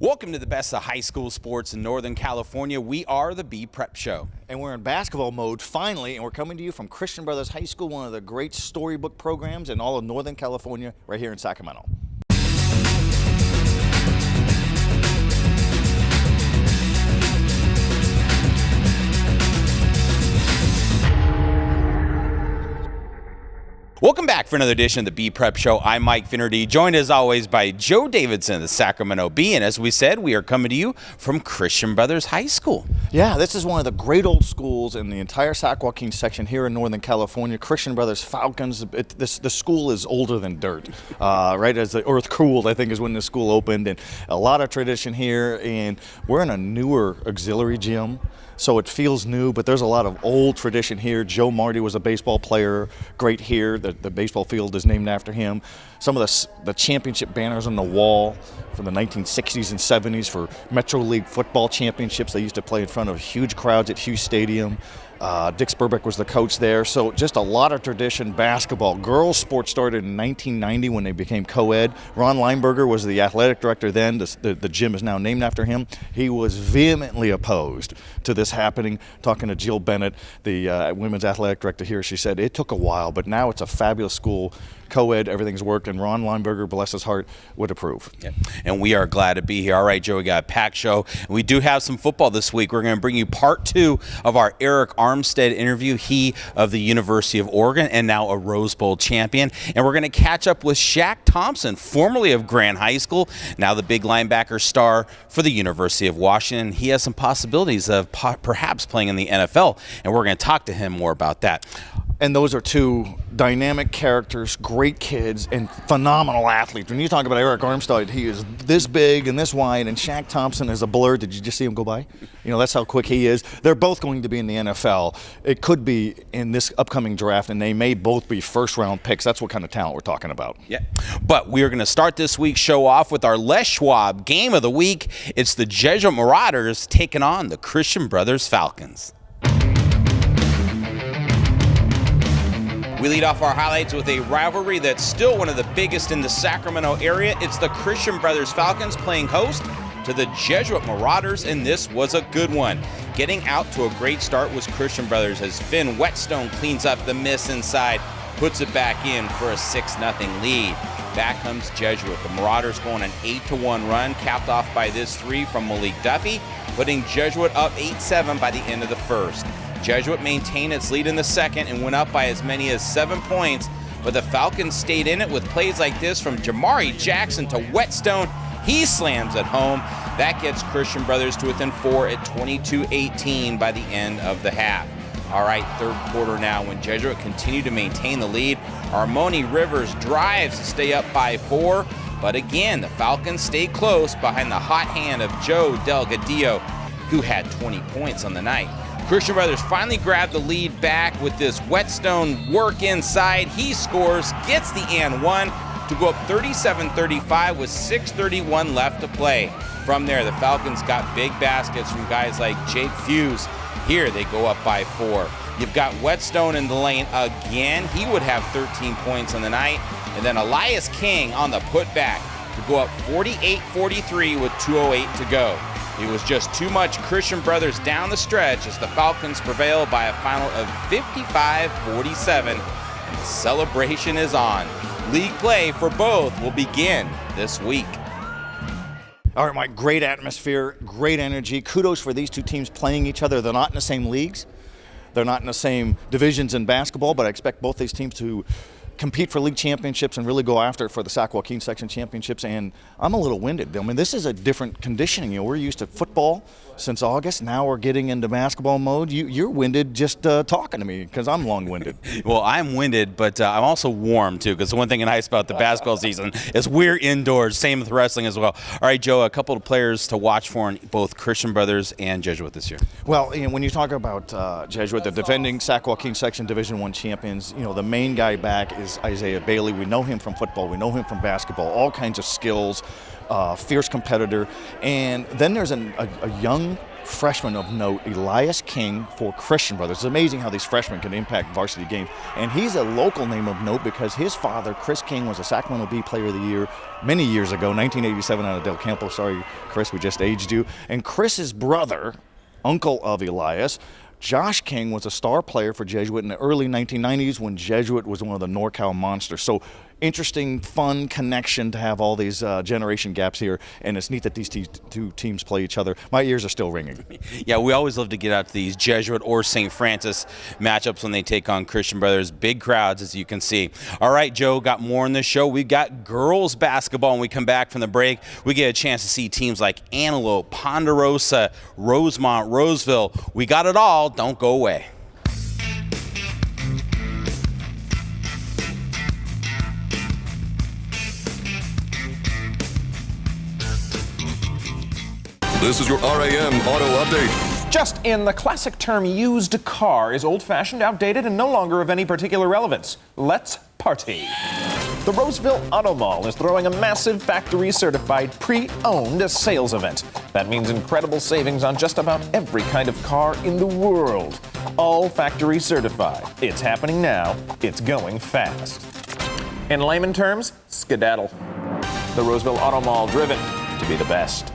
Welcome to the best of high school sports in Northern California. We are the B Prep Show. And we're in basketball mode finally, and we're coming to you from Christian Brothers High School, one of the great storybook programs in all of Northern California, right here in Sacramento. Welcome back for another edition of the B Prep Show. I'm Mike Finnerty, joined as always by Joe Davidson of the Sacramento Bee. And as we said, we are coming to you from Christian Brothers High School. Yeah, this is one of the great old schools in the entire Sac Joaquin section here in Northern California. Christian Brothers Falcons. The school is older than dirt, right as the earth cooled, I think, is when the school opened. And a lot of tradition here. And we're in a newer auxiliary gym, so it feels new, but there's a lot of old tradition here. Joe Marty was a baseball player, great here. The baseball field is named after him. Some of the championship banners on the wall from the 1960s and 70s for Metro League football championships. They used to play in front of huge crowds at Hughes Stadium. Dick Spurbeck was the coach there. So just a lot of tradition. Basketball. Girls sports started in 1990 when they became co-ed. Ron Lineberger was the athletic director then. The gym is now named after him. He was vehemently opposed to this happening. Talking to Jill Bennett, the women's athletic director here, she said it took a while, but now it's a fabulous school. Co-ed, everything's worked, and Ron Lineberger, bless his heart, would approve. Yeah. And we are glad to be here. All right, Joe, we got a packed show. We do have some football this week. We're going to bring you part 2 of our Arik Armstead interview. He of the University of Oregon and now a Rose Bowl champion. And we're going to catch up with Shaq Thompson, formerly of Grant High School, now the big linebacker star for the University of Washington. He has some possibilities of perhaps playing in the NFL, and we're going to talk to him more about that. And those are two dynamic characters, great kids, and phenomenal athletes. When you talk about Arik Armstead, he is this big and this wide, and Shaq Thompson is a blur. Did you just see him go by? You know, that's how quick he is. They're both going to be in the NFL. It could be in this upcoming draft, and they may both be first-round picks. That's what kind of talent we're talking about. Yeah, but we are going to start this week's show off with our Les Schwab Game of the Week. It's the Jesuit Marauders taking on the Christian Brothers Falcons. We lead off our highlights with a rivalry that's still one of the biggest in the Sacramento area. It's the Christian Brothers Falcons playing host to the Jesuit Marauders, and this was a good one. Getting out to a great start was Christian Brothers as Finn Whetstone cleans up the miss inside, puts it back in for a 6-0 lead. Back comes Jesuit. The Marauders go on an 8-1 run, capped off by this 3 from Malik Duffy, putting Jesuit up 8-7 by the end of the first. Jesuit maintained its lead in the second and went up by as many as 7 points, but the Falcons stayed in it with plays like this from Jamari Jackson to Whetstone. He slams it home. That gets Christian Brothers to within 4 at 22-18 by the end of the half. All right, third quarter now when Jesuit continued to maintain the lead. Armoni Rivers drives to stay up by 4, but again, the Falcons stayed close behind the hot hand of Joe Delgadillo, who had 20 points on the night. Christian Brothers finally grabbed the lead back with this Whetstone work inside. He scores, gets the and one to go up 37-35 with 6:31 left to play. From there, the Falcons got big baskets from guys like Jake Fuse. Here they go up by 4. You've got Whetstone in the lane again. He would have 13 points on the night. And then Elias King on the putback to go up 48-43 with 2:08 to go. It was just too much Christian Brothers down the stretch as the Falcons prevail by a final of 55-47. And the celebration is on. League play for both will begin this week. All right, Mike, great atmosphere, great energy. Kudos for these two teams playing each other. They're not in the same leagues. They're not in the same divisions in basketball, but I expect both these teams to compete for league championships and really go after it for the Sac Joaquin section championships. And I'm a little winded. I mean, this is a different conditioning. You know, we're used to football since August. Now we're getting into basketball mode. You're winded just talking to me because I'm long-winded. Well, I'm winded, but I'm also warm too, because the one thing nice about the basketball season is we're indoors. Same with wrestling as well. All right, Joe, a couple of players to watch for in both Christian Brothers and Jesuit this year. Well, you know, when you talk about Jesuit, the defending Sac Joaquin section Division I champions, you know, the main guy back is Isaiah Bailey. We know him from football. We know him from basketball. All kinds of skills. fierce competitor. And then there's a young freshman of note, Elias King for Christian Brothers. It's amazing how these freshmen can impact varsity games. And he's a local name of note because his father, Chris King, was a Sacramento Bee Player of the Year many years ago, 1987 out of Del Campo. Sorry, Chris, we just aged you. And Chris's brother, uncle of Elias, Josh King, was a star player for Jesuit in the early 1990s when Jesuit was one of the NorCal monsters. So interesting, fun connection to have all these generation gaps here, and it's neat that these two teams play each other. My ears are still ringing. Yeah, we always love to get out to these Jesuit or St. Francis matchups when they take on Christian Brothers. Big crowds, as you can see. All right, Joe, got more in this show. We've got girls basketball. When we come back from the break, we get a chance to see teams like Antelope, Ponderosa, Rosemont, Roseville. We got it all. Don't go away. This is your RAM Auto Update. Just in, the classic term used car is old-fashioned, outdated, and no longer of any particular relevance. Let's party. The Roseville Auto Mall is throwing a massive factory-certified pre-owned sales event. That means incredible savings on just about every kind of car in the world. All factory certified. It's happening now. It's going fast. In layman terms, skedaddle. The Roseville Auto Mall, driven to be the best.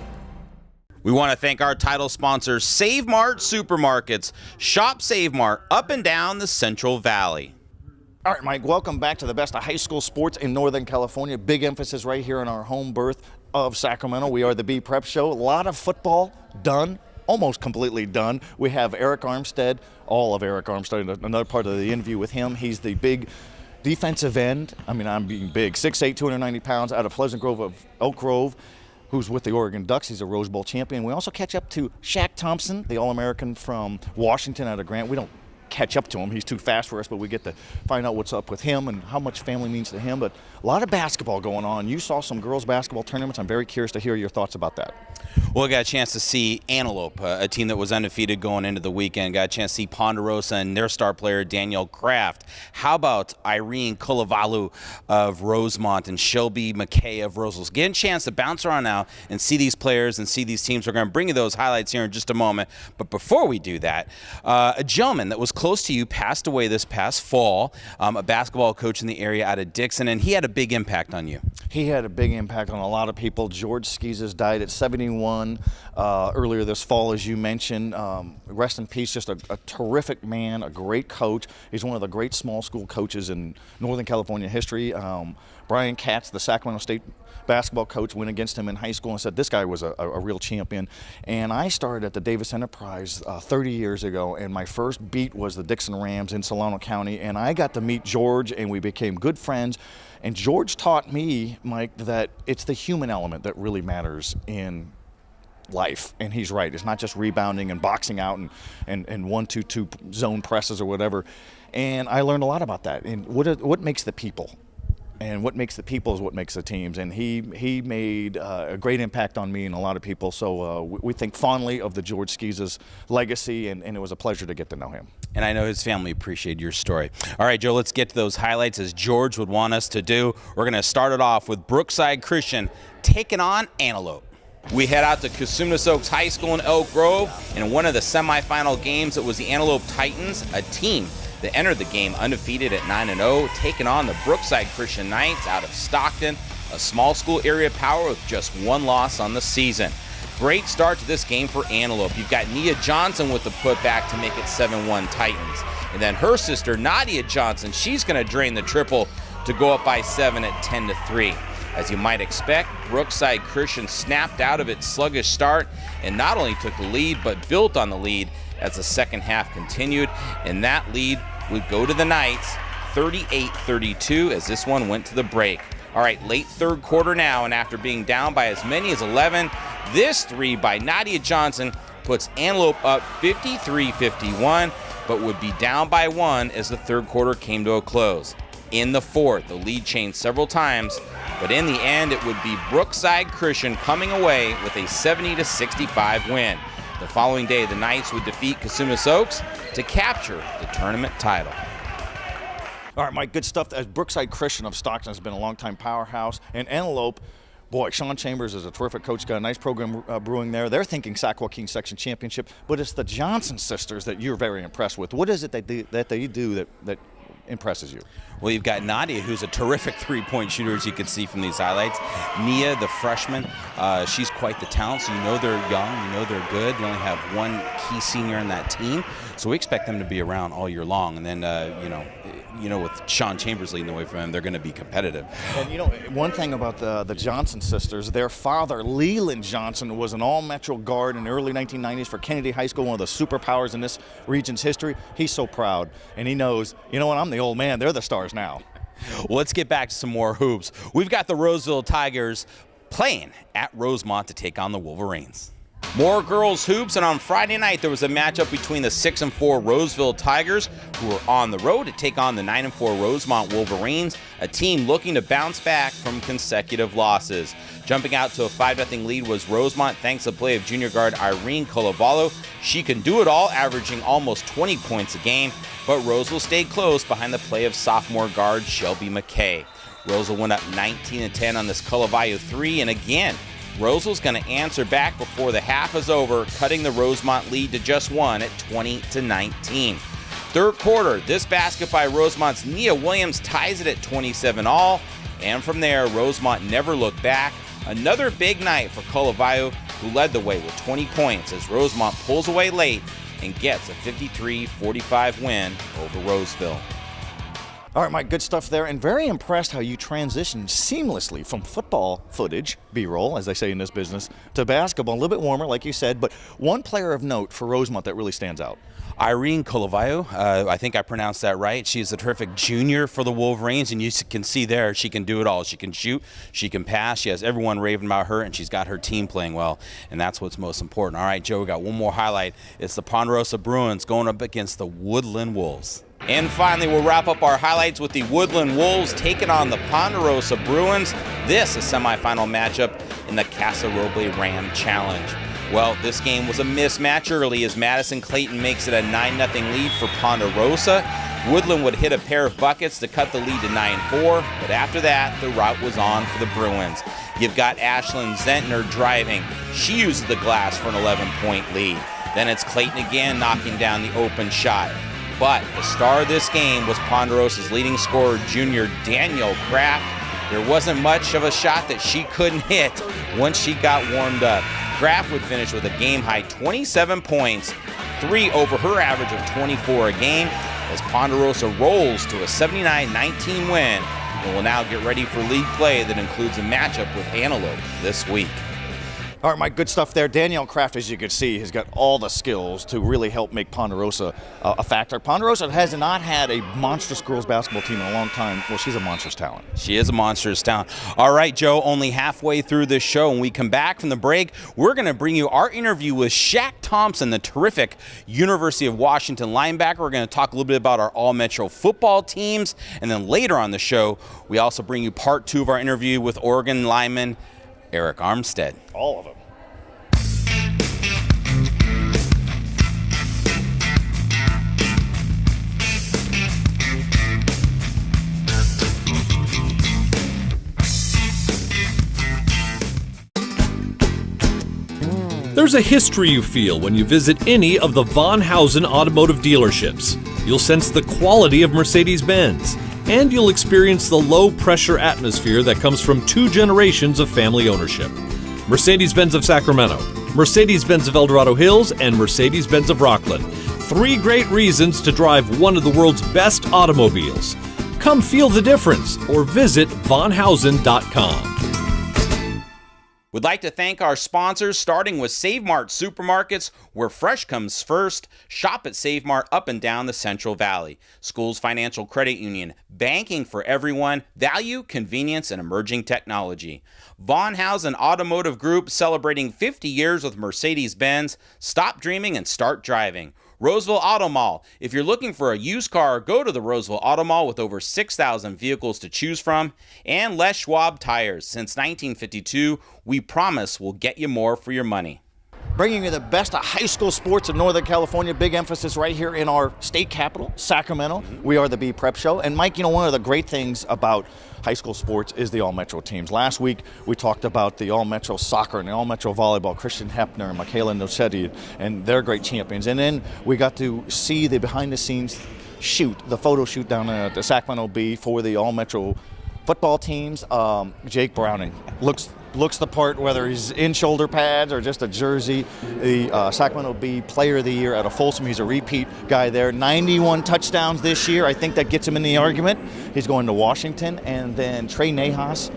We want to thank our title sponsors, Save Mart Supermarkets. Shop Save Mart up and down the Central Valley. All right, Mike, welcome back to the best of high school sports in Northern California. Big emphasis right here in our home berth of Sacramento. We are the Bee Prep Show. A lot of football done, almost completely done. We have Arik Armstead, all of Arik Armstead, another part of the interview with him. He's the big defensive end. I mean, I'm being big. 6'8", 290 pounds, out of Pleasant Grove of Elk Grove, who's with the Oregon Ducks. He's a Rose Bowl champion. We also catch up to Shaq Thompson, the All-American from Washington out of Grant. We don't catch up to him. He's too fast for us, but we get to find out what's up with him and how much family means to him. But a lot of basketball going on. You saw some girls basketball tournaments. I'm very curious to hear your thoughts about that. Well, I got a chance to see Antelope, a team that was undefeated going into the weekend. Got a chance to see Ponderosa and their star player, Danielle Kraft. How about Irene Kulavalu of Rosemont and Shelby McKay of Roseville? Getting a chance to bounce around now and see these players and see these teams. We're going to bring you those highlights here in just a moment. But before we do that, a gentleman that was close to you passed away this past fall, a basketball coach in the area out of Dixon, and he had a big impact on you. He had a big impact on a lot of people. George Skeezes died at 71 earlier this fall, as you mentioned. Rest in peace, just a terrific man, a great coach. He's one of the great small school coaches in Northern California history. Brian Katz, the Sacramento State basketball coach, went against him in high school and said this guy was a real champion. And I started at the Davis Enterprise 30 years ago, and my first beat was the Dixon Rams in Solano County, and I got to meet George, and we became good friends. And George taught me, Mike, that it's the human element that really matters in life, and he's right. It's not just rebounding and boxing out and 1-2-2 zone presses or whatever. And I learned a lot about that. And what makes the people? And what makes the people is what makes the teams. And he made a great impact on me and a lot of people. So we think fondly of the George Skeezes legacy, and it was a pleasure to get to know him. And I know his family appreciated your story. All right, Joe, let's get to those highlights as George would want us to do. We're going to start it off with Brookside Christian taking on Antelope. We head out to Cosumnes Oaks High School in Elk Grove. In one of the semifinal games, it was the Antelope Titans, a team that entered the game undefeated at 9-0, taking on the Brookside Christian Knights out of Stockton, a small school area power with just one loss on the season. Great start to this game for Antelope. You've got Nia Johnson with the putback to make it 7-1 Titans. And then her sister, Nadia Johnson, she's going to drain the triple to go up by 7 at 10-3. As you might expect, Brookside Christian snapped out of its sluggish start and not only took the lead, but built on the lead as the second half continued. And that lead would go to the Knights, 38-32, as this one went to the break. All right, late third quarter now, and after being down by as many as 11, this three by Nadia Johnson puts Antelope up 53-51, but would be down by 1 as the third quarter came to a close. In the fourth, the lead changed several times, but in the end, it would be Brookside Christian coming away with a 70-65 win. The following day, the Knights would defeat Cosumnes Oaks to capture the tournament title. All right, Mike, good stuff. As Brookside Christian of Stockton has been a longtime powerhouse, and Antelope boy, Sean Chambers is a terrific coach, got a nice program brewing there. They're thinking Sac Joaquin Section Championship, but it's the Johnson sisters that you're very impressed with. What is it that they do that impresses you? Well, you've got Nadia, who's a terrific three-point shooter, as you can see from these highlights. Nia, the freshman, she's quite the talent, so you know they're young, you know they're good. They only have one key senior in that team, so we expect them to be around all year long. And then, with Sean Chambers leading the way for them, they're going to be competitive. And, one thing about the Johnson sisters, their father, Leland Johnson, was an all-metro guard in the early 1990s for Kennedy High School, one of the superpowers in this region's history. He's so proud, and he knows, you know what, I'm the old man. They're the stars now. Well, let's get back to some more hoops. We've got the Roseville Tigers playing at Rosemont to take on the Wolverines. More girls hoops, and on Friday night there was a matchup between the 6-4 Roseville Tigers, who were on the road to take on the 9-4 Rosemont Wolverines, a team looking to bounce back from consecutive losses. Jumping out to a 5-0 lead was Rosemont, thanks to the play of junior guard Irene Colavallo. She can do it all, averaging almost 20 points a game, but Roseville stayed close behind the play of sophomore guard Shelby McKay. Roseville went up 19-10 on this Colavallo three, and again, Roseville's going to answer back before the half is over, cutting the Rosemont lead to just one at 20-19. Third quarter, this basket by Rosemont's Nia Williams ties it at 27-all, and from there, Rosemont never looked back. Another big night for Colavallo, who led the way with 20 points as Rosemont pulls away late and gets a 53-45 win over Roseville. All right, Mike, good stuff there, and very impressed how you transitioned seamlessly from football footage, B-roll, as they say in this business, to basketball. A little bit warmer, like you said, but one player of note for Rosemont that really stands out. Irene Colavallo, I think I pronounced that right. She's a terrific junior for the Wolverines, and you can see there she can do it all. She can shoot, she can pass, she has everyone raving about her, and she's got her team playing well, and that's what's most important. All right, Joe, we got one more highlight. It's the Ponderosa Bruins going up against the Woodland Wolves. And finally, we'll wrap up our highlights with the Woodland Wolves taking on the Ponderosa Bruins. This is a semifinal matchup in the Casa Roble Ram Challenge. Well, this game was a mismatch early as Madison Clayton makes it a 9-0 lead for Ponderosa. Woodland would hit a pair of buckets to cut the lead to 9-4, but after that, the rout was on for the Bruins. You've got Ashlyn Zentner driving. She uses the glass for an 11-point lead. Then it's Clayton again knocking down the open shot. But the star of this game was Ponderosa's leading scorer, junior Danielle Kraft. There wasn't much of a shot that she couldn't hit once she got warmed up. Kraft would finish with a game-high 27 points, 3 over her average of 24 a game, as Ponderosa rolls to a 79-19 win and will now get ready for league play that includes a matchup with Antelope this week. All right, Mike, good stuff there. Danielle Kraft, as you can see, has got all the skills to really help make Ponderosa a factor. Ponderosa has not had a monstrous girls basketball team in a long time. Well, she's a monstrous talent. She is a monstrous talent. All right, Joe, only halfway through this show. When we come back from the break, we're going to bring you our interview with Shaq Thompson, the terrific University of Washington linebacker. We're going to talk a little bit about our all-metro football teams. And then later on the show, we also bring you part 2 of our interview with Oregon lineman Arik Armstead. All of them. There's a history you feel when you visit any of the Von Hausen automotive dealerships. You'll sense the quality of Mercedes-Benz, and you'll experience the low-pressure atmosphere that comes from 2 generations of family ownership. Mercedes-Benz of Sacramento, Mercedes-Benz of El Dorado Hills, and Mercedes-Benz of Rockland. 3 great reasons to drive one of the world's best automobiles. Come feel the difference or visit vonhausen.com. We'd like to thank our sponsors, starting with Save Mart Supermarkets, where fresh comes first. Shop at Save Mart up and down the Central Valley. Schools Financial Credit Union, banking for everyone, value, convenience, and emerging technology. Von Hausen Automotive Group, celebrating 50 years with Mercedes-Benz. Stop dreaming and start driving. Roseville Auto Mall. If you're looking for a used car, go to the Roseville Auto Mall with over 6,000 vehicles to choose from. And Les Schwab Tires. Since 1952, we promise we'll get you more for your money. bringing you the best of high school sports in Northern California. Big emphasis right here in our state capital, Sacramento. We are the B Prep Show. And Mike, one of the great things about high school sports is the All-Metro teams. Last week, we talked about the All-Metro soccer and the All-Metro volleyball, Christian Hepner and Michaela Nocetti, and they're great champions. And then we got to see the behind-the-scenes the photo shoot down at the Sacramento Bee for the All-Metro football teams. Jake Browning looks the part, whether he's in shoulder pads or just a jersey. The Sacramento Bee Player of the Year out of Folsom. He's a repeat guy there. 91 touchdowns this year. I think that gets him in the argument. He's going to Washington. And then Trey Najas,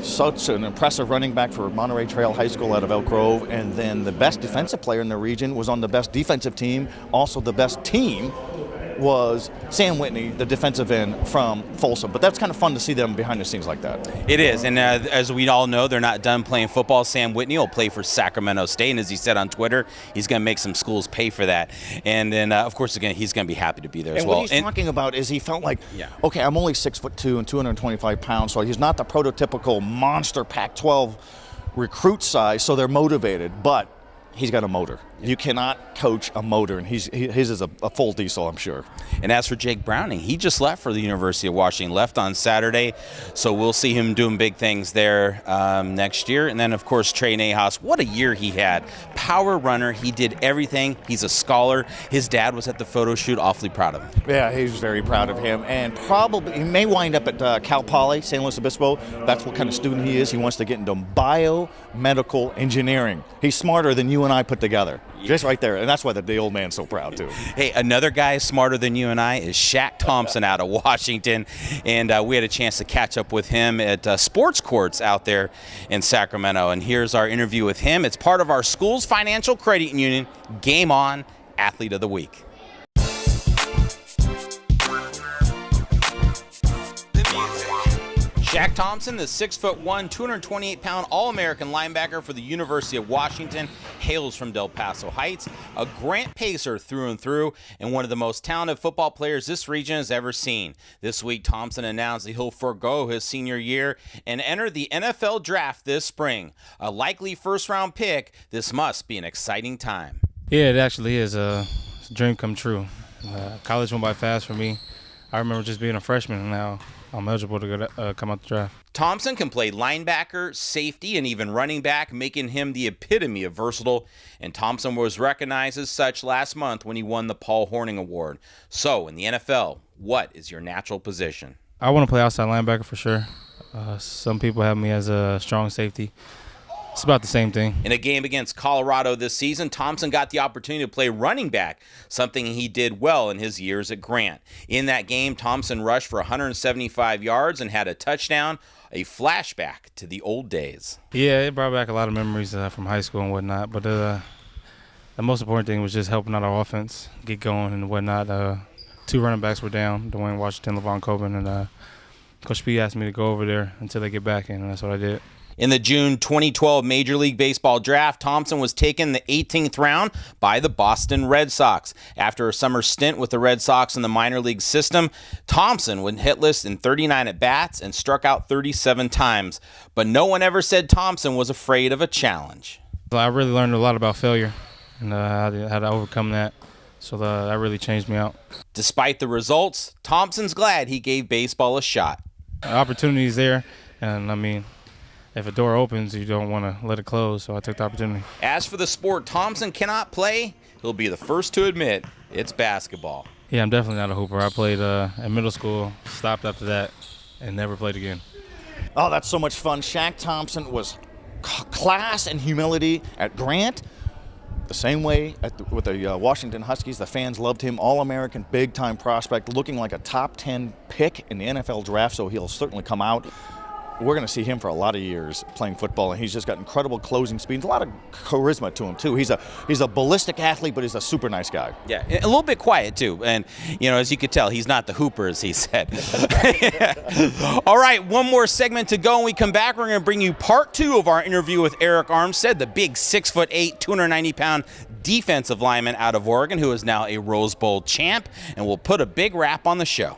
such an impressive running back for Monterey Trail High School out of Elk Grove. And then the best defensive player in the region was on the best defensive team. Also the best team was Sam Whitney, the defensive end from Folsom. But that's kind of fun to see them behind the scenes like that. It is, and as we all know, they're not done playing football. Sam Whitney will play for Sacramento State, and as he said on Twitter, he's going to make some schools pay for that. And then, of course, again, he's going to be happy to be there as well. And what he's talking about is he felt like, okay, I'm only 6'2" and 225 pounds, so he's not the prototypical monster Pac-12 recruit size, so they're motivated, but he's got a motor. You cannot coach a motor, and his is a full diesel, I'm sure. And as for Jake Browning, he just left for the University of Washington, left on Saturday, so we'll see him doing big things there next year. And then, of course, Trey Najas, what a year he had. Power runner, he did everything. He's a scholar. His dad was at the photo shoot, awfully proud of him. Yeah, he's very proud of him, and probably he may wind up at Cal Poly, San Luis Obispo. That's what kind of student he is. He wants to get into biomedical engineering. He's smarter than you and I put together. Just right there, and that's why the old man's so proud, too. Hey, another guy smarter than you and I is Shaq Thompson out of Washington, and we had a chance to catch up with him at sports courts out there in Sacramento, and here's our interview with him. It's part of our school's financial credit union Game On Athlete of the Week. Shaq Thompson, the 6'1", 228-pound All-American linebacker for the University of Washington, hails from Del Paso Heights, a Grant Pacer through and through, and one of the most talented football players this region has ever seen. This week, Thompson announced that he'll forego his senior year and enter the NFL draft this spring. A likely first-round pick, this must be an exciting time. Yeah, it actually is a dream come true. College went by fast for me. I remember just being a freshman, and now I'm eligible to go come out the draft. Thompson can play linebacker, safety, and even running back, making him the epitome of versatile. And Thompson was recognized as such last month when he won the Paul Hornung Award. So, in the NFL, what is your natural position? I want to play outside linebacker for sure. Some people have me as a strong safety. It's about the same thing. In a game against Colorado this season, Thompson got the opportunity to play running back, something he did well in his years at Grant. In that game, Thompson rushed for 175 yards and had a touchdown, a flashback to the old days. Yeah, it brought back a lot of memories from high school and whatnot, but the most important thing was just helping out our offense, get going and whatnot. 2 running backs were down, Dwayne Washington, Levon Coben, and Coach P asked me to go over there until they get back in, and that's what I did. In the June 2012 Major League Baseball draft, Thompson was taken the 18th round by the Boston Red Sox. After a summer stint with the Red Sox in the minor league system, Thompson went hitless in 39 at-bats and struck out 37 times. But no one ever said Thompson was afraid of a challenge. I really learned a lot about failure and how to overcome that. So that really changed me out. Despite the results, Thompson's glad he gave baseball a shot. The opportunity is there, and I mean, if a door opens, you don't want to let it close, so I took the opportunity. As for the sport Thompson cannot play, he'll be the first to admit it's basketball. Yeah, I'm definitely not a hooper. I played in middle school, stopped after that, and never played again. Oh, that's so much fun. Shaq Thompson was class and humility at Grant. The same way with the Washington Huskies, the fans loved him. All-American, big-time prospect, looking like a top 10 pick in the NFL draft, so he'll certainly come out. We're going to see him for a lot of years playing football, and he's just got incredible closing speed. A lot of charisma to him, too. He's a ballistic athlete, but he's a super nice guy. Yeah, a little bit quiet, too. And, as you could tell, he's not the hooper, as he said. All right, one more segment to go. When we come back, we're going to bring you part 2 of our interview with Arik Armstead, the big 6'8", 290-pound defensive lineman out of Oregon, who is now a Rose Bowl champ, and we'll put a big wrap on the show.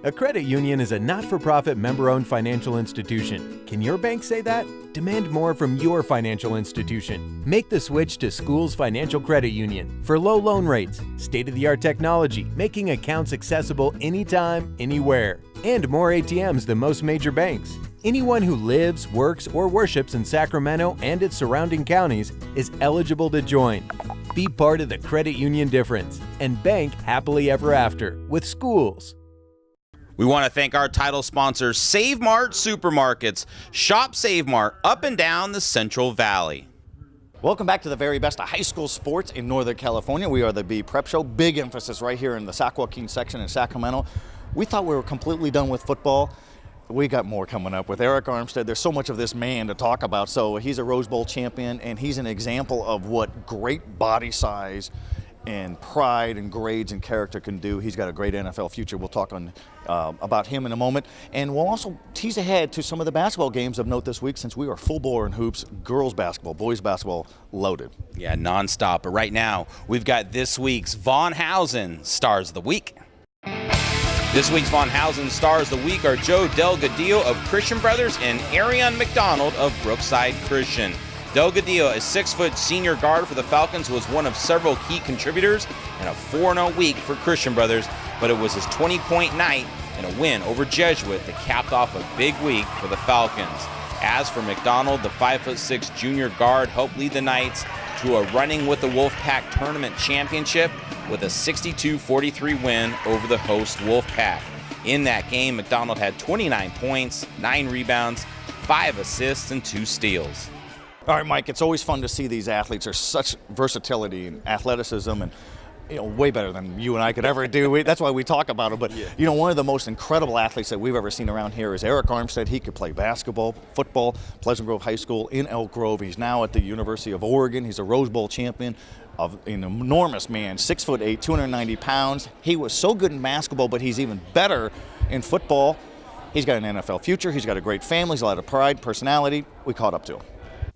A credit union is a not-for-profit member-owned financial institution. Can your bank say that? Demand more from your financial institution. Make the switch to Schools Financial Credit Union for low loan rates, state-of-the-art technology, making accounts accessible anytime, anywhere, and more ATMs than most major banks. Anyone who lives, works, or worships in Sacramento and its surrounding counties is eligible to join. Be part of the credit union difference and bank happily ever after with Schools. We want to thank our title sponsors, Save Mart Supermarkets. Shop Save Mart up and down the Central Valley. Welcome back to the very best of high school sports in Northern California. We are the B Prep Show. Big emphasis right here in the Sac Joaquin section in Sacramento. We thought we were completely done with football. We got more coming up with Arik Armstead. There's so much of this man to talk about. So he's a Rose Bowl champion, and he's an example of what great body size and pride and grades and character can do. He's got a great NFL future. We'll talk about him in a moment. And we'll also tease ahead to some of the basketball games of note this week, since we are full bore in hoops, girls basketball, boys basketball loaded. Yeah, nonstop. But right now, we've got this week's Von Hausen Stars of the Week. This week's Von Hausen Stars of the Week are Joe Delgadillo of Christian Brothers and Ariane McDonald of Brookside Christian. Delgadillo, a 6-foot senior guard for the Falcons, was one of several key contributors in a 4-0 week for Christian Brothers, but it was his 20-point night and a win over Jesuit that capped off a big week for the Falcons. As for McDonald, the 5'6" junior guard helped lead the Knights to a Running with the Wolfpack tournament championship with a 62-43 win over the host Wolfpack. In that game, McDonald had 29 points, 9 rebounds, 5 assists, and 2 steals. All right, Mike, it's always fun to see these athletes. There's such versatility and athleticism, and way better than you and I could ever do. That's why we talk about it. But one of the most incredible athletes that we've ever seen around here is Arik Armstead. He could play basketball, football, Pleasant Grove High School in Elk Grove. He's now at the University of Oregon. He's a Rose Bowl champion. Of an enormous man, 6'8", 290 pounds. He was so good in basketball, but he's even better in football. He's got an NFL future. He's got a great family. He's a lot of pride, personality. We caught up to him.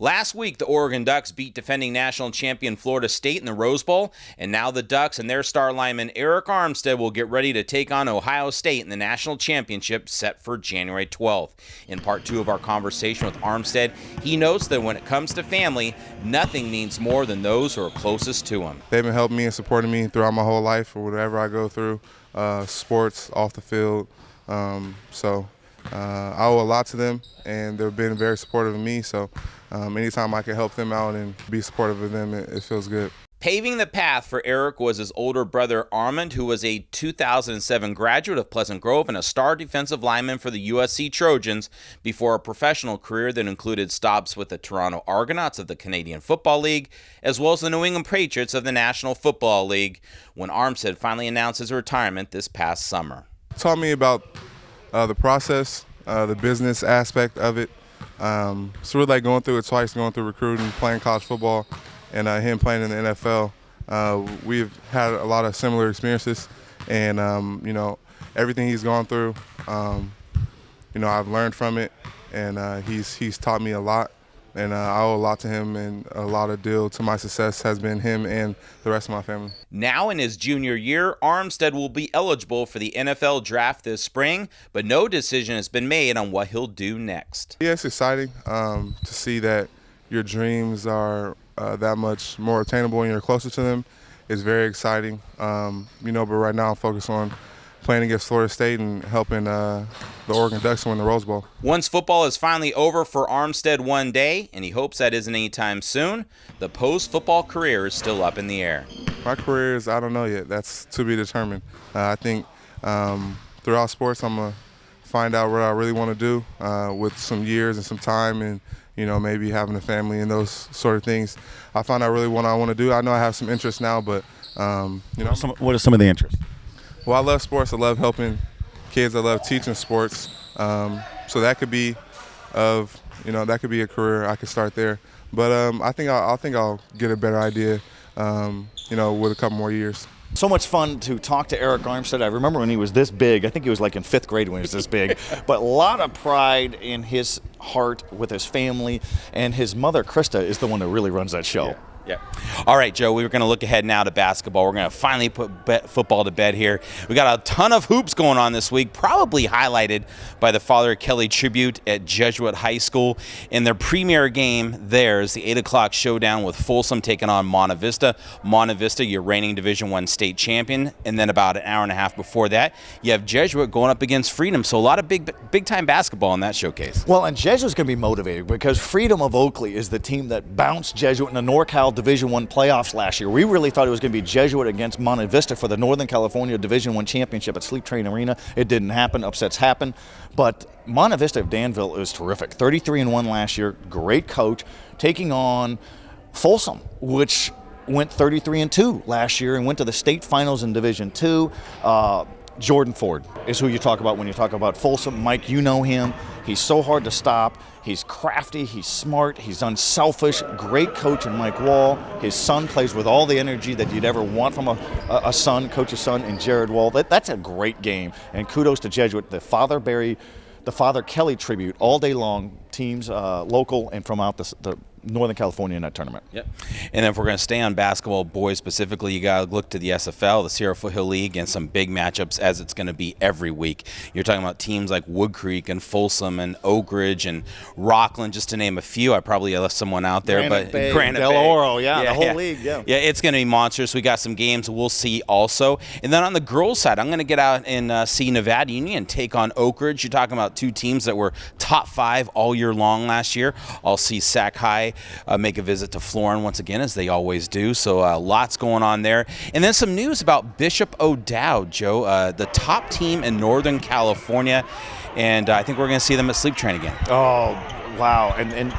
Last week, the Oregon Ducks beat defending national champion Florida State in the Rose Bowl, and now the Ducks and their star lineman Arik Armstead will get ready to take on Ohio State in the national championship set for January 12th. In part 2 of our conversation with Armstead, he notes that when it comes to family, nothing means more than those who are closest to him. They've been helping me and supporting me throughout my whole life or whatever I go through, sports, off the field. I owe a lot to them, and they've been very supportive of me, so anytime I can help them out and be supportive of them, it feels good. Paving the path for Arik was his older brother Armand, who was a 2007 graduate of Pleasant Grove and a star defensive lineman for the USC Trojans before a professional career that included stops with the Toronto Argonauts of the Canadian Football League, as well as the New England Patriots of the National Football League, when Armstead finally announced his retirement this past summer. It taught me about the process, the business aspect of it. So really like going through it twice, going through recruiting, playing college football, and him playing in the NFL. We've had a lot of similar experiences, and everything he's gone through, I've learned from it, and he's taught me a lot, and I owe a lot to him, and a lot of deal to my success has been him and the rest of my family. Now in his junior year, Armstead will be eligible for the NFL draft this spring, but no decision has been made on what he'll do next. Yeah, it's exciting to see that your dreams are that much more attainable and you're closer to them. It's very exciting, but right now I'm focused on playing against Florida State and helping the Oregon Ducks win the Rose Bowl. Once football is finally over for Armstead one day, and he hopes that isn't anytime soon, the post-football career is still up in the air. My career is, I don't know yet. That's to be determined. I think throughout sports I'm going to find out what I really want to do with some years and some time and, maybe having a family and those sort of things. I find out really what I want to do. I know I have some interest now, but, What are some of the interests? Well, I love sports. I love helping kids. I love teaching sports. So that could be that could be a career. I could start there. But I think I'll get a better idea, with a couple more years. So much fun to talk to Arik Armstead. I remember when he was this big. I think he was like in 5th grade when he was this big. But a lot of pride in his heart with his family. And his mother, Krista, is the one that really runs that show. Yeah. All right, Joe, we're going to look ahead now to basketball. We're going to finally put football to bed here. We got a ton of hoops going on this week, probably highlighted by the Father Kelly tribute at Jesuit High School. In their premier game, there's the 8 o'clock showdown with Folsom taking on Monte Vista. Monte Vista, your reigning Division I state champion. And then about an hour and a half before that, you have Jesuit going up against Freedom. So a lot of big-time basketball in that showcase. Well, and Jesuit's going to be motivated because Freedom of Oakley is the team that bounced Jesuit in the NorCal Division I playoffs last year. We really thought it was going to be Jesuit against Monte Vista for the Northern California Division I championship at Sleep Train Arena. It didn't happen. Upsets happen. But Monte Vista of Danville is terrific. 33-1 last year. Great coach. Taking on Folsom, which went 33-2 last year and went to the state finals in Division II. Jordan Ford is who you talk about when you talk about Folsom. Mike, you know him. He's so hard to stop. He's crafty, he's smart, he's unselfish, great coach in Mike Wall. His son plays with all the energy that you'd ever want from a son, coach's son, in Jared Wall. That's a great game. And kudos to Jesuit, the Father Kelly tribute all day long, teams local and from out the Northern California in that tournament. Yep. And if we're going to stay on basketball, boys specifically, you got to look to the SFL, the Sierra Foothill League, and some big matchups as it's going to be every week. You're talking about teams like Wood Creek and Folsom and Oak Ridge and Rockland, just to name a few. I probably left someone out there, Granite Bay, Granite Del Bay. Oro, the whole league, yeah. Yeah, it's going to be monstrous. We got some games we'll see also. And then on the girls' side, I'm going to get out and see Nevada Union take on Oak Ridge. You're talking about two teams that were top 5 all year long last year. I'll see Sac High make a visit to Florin once again, as they always do. So lots going on there. And then some news about Bishop O'Dowd, Joe, the top team in Northern California. And I think we're going to see them at Sleep Train again. Oh, wow. And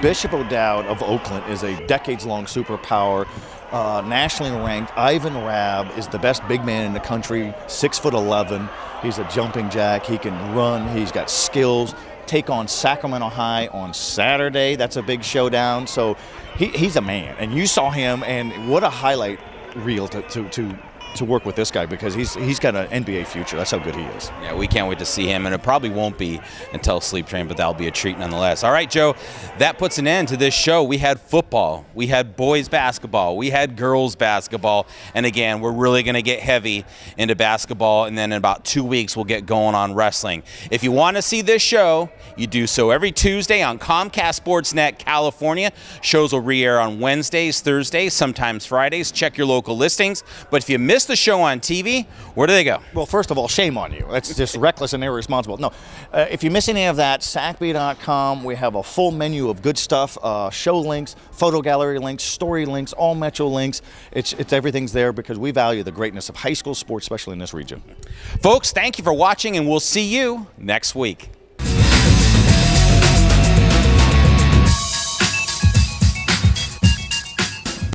Bishop O'Dowd of Oakland is a decades-long superpower. Nationally ranked. Ivan Rabb is the best big man in the country, 6'11". He's a jumping jack. He can run. He's got skills. Take on Sacramento High on Saturday. That's a big showdown. So he's a man. And you saw him, and what a highlight reel to work with this guy, because he's got an NBA future. That's how good he is. Yeah, we can't wait to see him, and it probably won't be until Sleep Train, but that'll be a treat nonetheless. All right, Joe, that puts an end to this show. We had football, we had boys basketball, we had girls basketball, and again, we're really going to get heavy into basketball, and then in about 2 weeks, we'll get going on wrestling. If you want to see this show, you do so every Tuesday on Comcast Sportsnet California. Shows will re-air on Wednesdays, Thursdays, sometimes Fridays. Check your local listings. But if you miss the show on TV, where do they go? Well, first of all, shame on you. That's just reckless and irresponsible. No, if you miss any of that, SACB.com. We have a full menu of good stuff, show links, photo gallery links, story links, all Metro links. It's everything's there because we value the greatness of high school sports, especially in this region. Folks, thank you for watching, and we'll see you next week.